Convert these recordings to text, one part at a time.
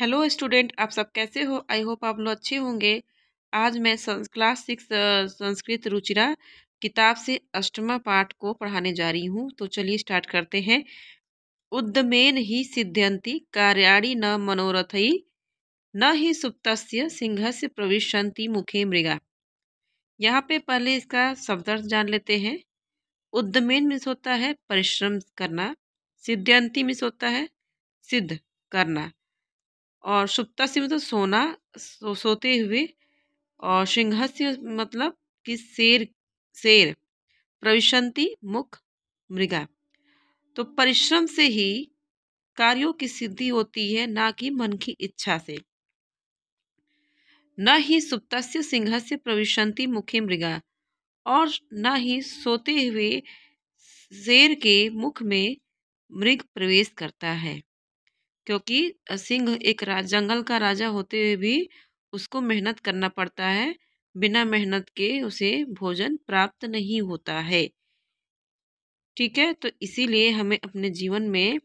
Hello student, आप सब कैसे हो? आई होप आप लोग अच्छे होंगे। आज मैं क्लास 6 संस्कृत रुचिरा किताब से अष्टमा पाठ को पढ़ाने जा रही हूँ। तो चलिए स्टार्ट करते हैं। उद्यमेन ही सिद्ध्यन्ति कार्याणि न मनोरथै न ही सुप्तस्य सिंहस्य प्रविशन्ति मुखे मृगा। यहाँ पे पहले इसका शब्दार्थ जान लेते हैं। उद्यमेन मीन्स होता है परिश्रम करना, सिद्ध्यन्ति मीन्स होता है सिद्ध करना, और सुप्तस्य मतलब सोना, सोते हुए, और सिंहस्य मतलब कि शेर, शेर, प्रविशन्ति मुख मृगा। तो परिश्रम से ही कार्यों की सिद्धि होती है, ना कि मन की इच्छा से। न ही सुप्तस्य सिंहस्य प्रविशन्ति मुखे मृगा, और न ही सोते हुए शेर के मुख में मृग प्रवेश करता है, क्योंकि सिंह एक जंगल का राजा होते हुए भी उसको मेहनत करना पड़ता है। बिना मेहनत के उसे भोजन प्राप्त नहीं होता है। ठीक है, तो इसीलिए हमें अपने जीवन में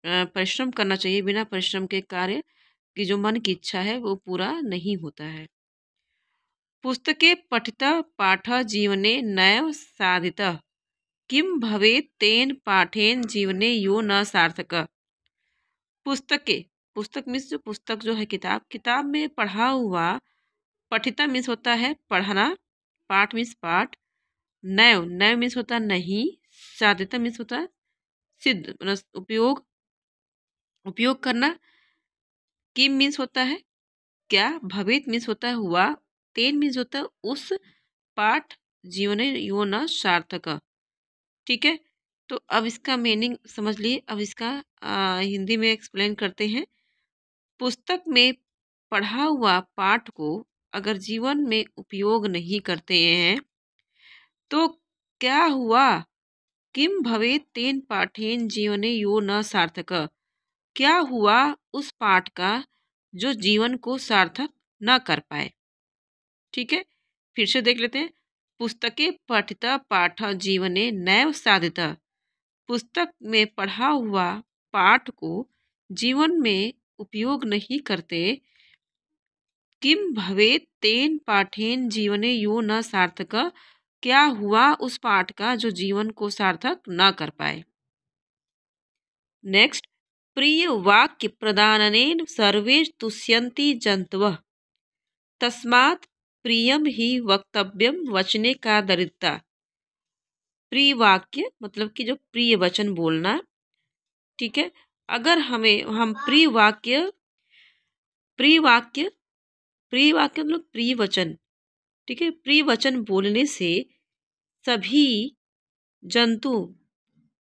परिश्रम करना चाहिए। बिना परिश्रम के कार्य की जो मन की इच्छा है वो पूरा नहीं होता है। पुस्तके पठित पाठ जीवने नैव साधित किम भवेत् तेन पाठेन जीवने यो न सार्थक। पुस्तके, पुस्तक मीन्स जो पुस्तक जो है किताब, किताब में पढ़ा हुआ, पठिता मीन्स होता है पढ़ना, पाठ मीन्स पाठ, नैव, नैव मीन्स होता है नहीं, साधिता मीन्स होता है सिद्ध, मतलब उपयोग, उपयोग करना, किम मीन्स होता है क्या, भवेत मीन्स होता है हुआ, तेन मीन्स होता है उस, पाठ, जीवने यो न सार्थक। ठीक है, तो अब इसका मीनिंग समझ लिए। अब इसका हिंदी में एक्सप्लेन करते हैं। पुस्तक में पढ़ा हुआ पाठ को अगर जीवन में उपयोग नहीं करते हैं तो क्या हुआ, किम भवेत् तेन पाठेन जीवने यो न सार्थक। क्या हुआ उस पाठ का जो जीवन को सार्थक न कर पाए। ठीक है, फिर से देख लेते हैं। पुस्तके पठिता पाठ जीवने नैव साधिता। पुस्तक में पढ़ा हुआ पाठ को जीवन में उपयोग नहीं करते। किम भवेत् तेन पाठेन जीवने यो न सार्थक। क्या हुआ उस पाठ का जो जीवन को सार्थक न कर पाए। नेक्स्ट, प्रिय वाक्य प्रदानेन सर्वे तुष्यन्ति जन्तवः तस्मात् प्रियम ही वक्तव्यम वचने का दरिद्रता। प्रिय वाक्य मतलब कि जो प्रिय वचन बोलना। ठीक है, अगर हम प्रिय वाक्य, प्रिय वाक्य, प्रिय वाक्य मतलब प्रिय वचन। ठीक है, प्रिय वचन बोलने से सभी जंतु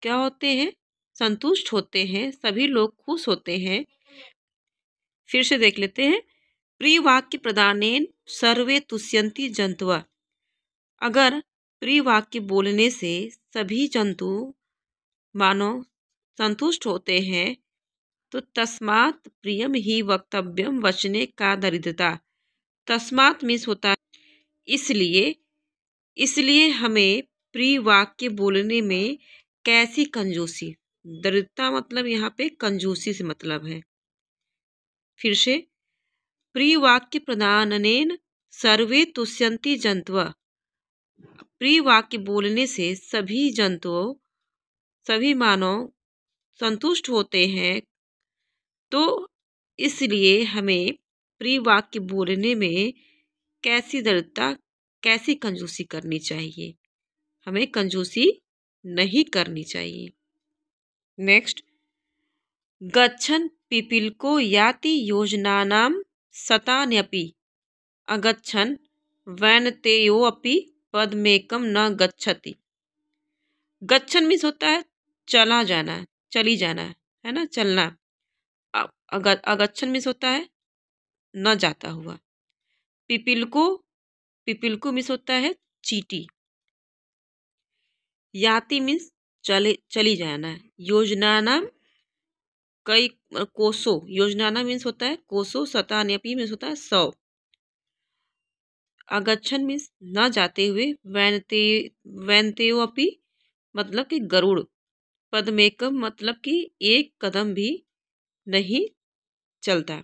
क्या होते हैं, संतुष्ट होते हैं, सभी लोग खुश होते हैं। फिर से देख लेते हैं। प्रिय वाक्य प्रदानेन सर्वे तुष्यन्ति जंतुः। अगर प्रिय वाक्य बोलने से सभी जंतु मानो संतुष्ट होते हैं तो तस्मात् प्रियम ही वक्तव्यम वचने का दरिद्रता। तस्मात् मीन्स होता है इसलिए, इसलिए हमें प्रिय वाक्य बोलने में कैसी कंजूसी, दरिद्रता मतलब यहाँ पे कंजूसी से मतलब है। फिर से, प्रिय वाक्य प्रदानेन सर्वे तुष्यन्ति जन्तवः। प्रिय वाक्य बोलने से सभी जंतुओं, सभी मानव संतुष्ट होते हैं, तो इसलिए हमें प्रिय वाक्य बोलने में कैसी दृढ़ता, कैसी कंजूसी करनी चाहिए। हमें कंजूसी नहीं करनी चाहिए। नेक्स्ट, गच्छन् पिपीलिको याति योजनानां शतान्यपि अगच्छन् वैनतेयोऽपि पदमेकं न गच्छति। गच्छन् मीन्स होता है चला जाना, चली जाना, है ना, चलना। अगच्छन् मीन्स होता है न जाता हुआ। पिपीलिको, पिपीलिको मीन्स होता है चींटी। याति मीन्स चली जाना। योजनानाम कई कोसों, योजनाना मीन्स होता है कोसों, शतान्यपि मीन्स होता है 100। अगच्छन मीन्स न जाते हुए, वैनतेयोऽपि मतलब कि गरुड़, पदमेकम मतलब कि एक कदम भी नहीं चलता।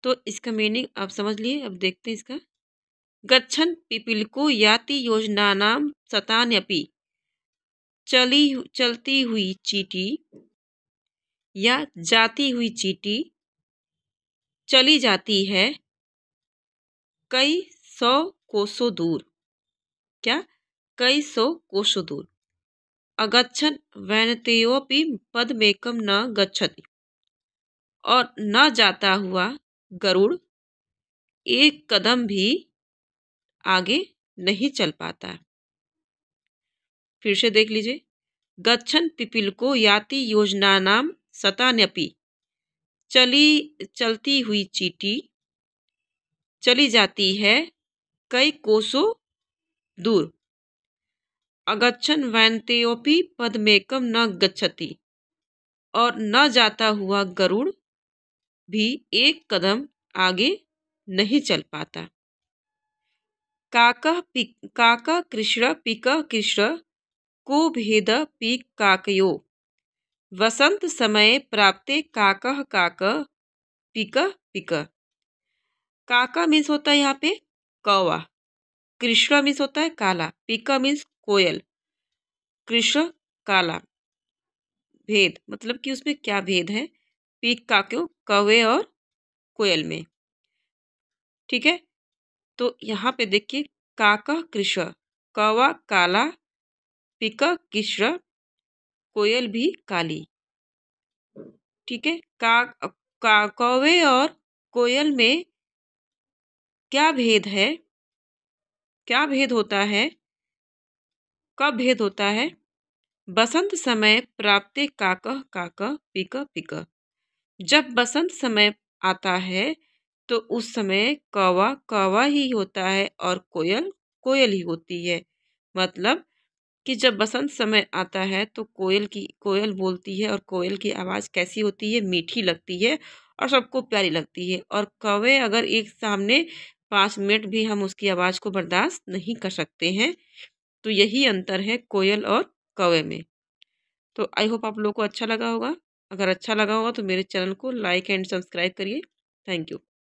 तो इसका मीनिंग आप समझ लिए। अब देखते हैं इसका। गच्छन् पिपीलिको याति योजनानां शतान्यपि, चलती हुई चींटी या जाती हुई चींटी चली जाती है कई सौ कोसों दूर। क्या? कई सौ कोसों दूर। अगच्छन् वैनतेयोपि पदमेकं न गच्छति, और न जाता हुआ गरुड़ एक कदम भी आगे नहीं चल पाता। फिर से देख लीजिए। गच्छन् पिपीलिको याति योजनानां शतान्यपि, चलती हुई चींटी चली जाती है कई कोसों दूर। अगच्छन् वैनतेयोपि पदमेकं न गच्छति, और न जाता हुआ गरुड़ भी एक कदम आगे नहीं चल पाता। काका कृष्ण पिक कृष्ण को भेद पिक काकयो, वसंत समय प्राप्ते काकः काक पिक पिक। काका मीन्स होता है यहाँ पे कौवा, कृष्ण मीन्स होता है काला, पिक मीन्स कोयल, कृष्ण काला। भेद मतलब कि उसमें क्या भेद है, पिक काक्यो कौवे और कोयल में। ठीक है, तो यहाँ पे देखिए काका कृष्ण, कौवा काला, पिक कृष्ण, कोयल भी काली। ठीक है, कौवे और कोयल में क्या भेद है, क्या भेद होता है, कब भेद होता है? बसंत समय प्राप्ते काकः काक पिक पिक। जब बसंत समय आता है तो उस समय कौवा कौवा ही होता है और कोयल कोयल ही होती है। मतलब कि जब बसंत समय आता है तो कोयल बोलती है, और कोयल की आवाज़ कैसी होती है, मीठी लगती है और सबको प्यारी लगती है। और कौवे अगर एक सामने 5 मिनट भी हम उसकी आवाज़ को बर्दाश्त नहीं कर सकते हैं। तो यही अंतर है कोयल और कौवे में। तो आई होप आप लोगों को अच्छा लगा होगा। अगर अच्छा लगा होगा तो मेरे चैनल को लाइक एंड सब्सक्राइब करिए। Thank you.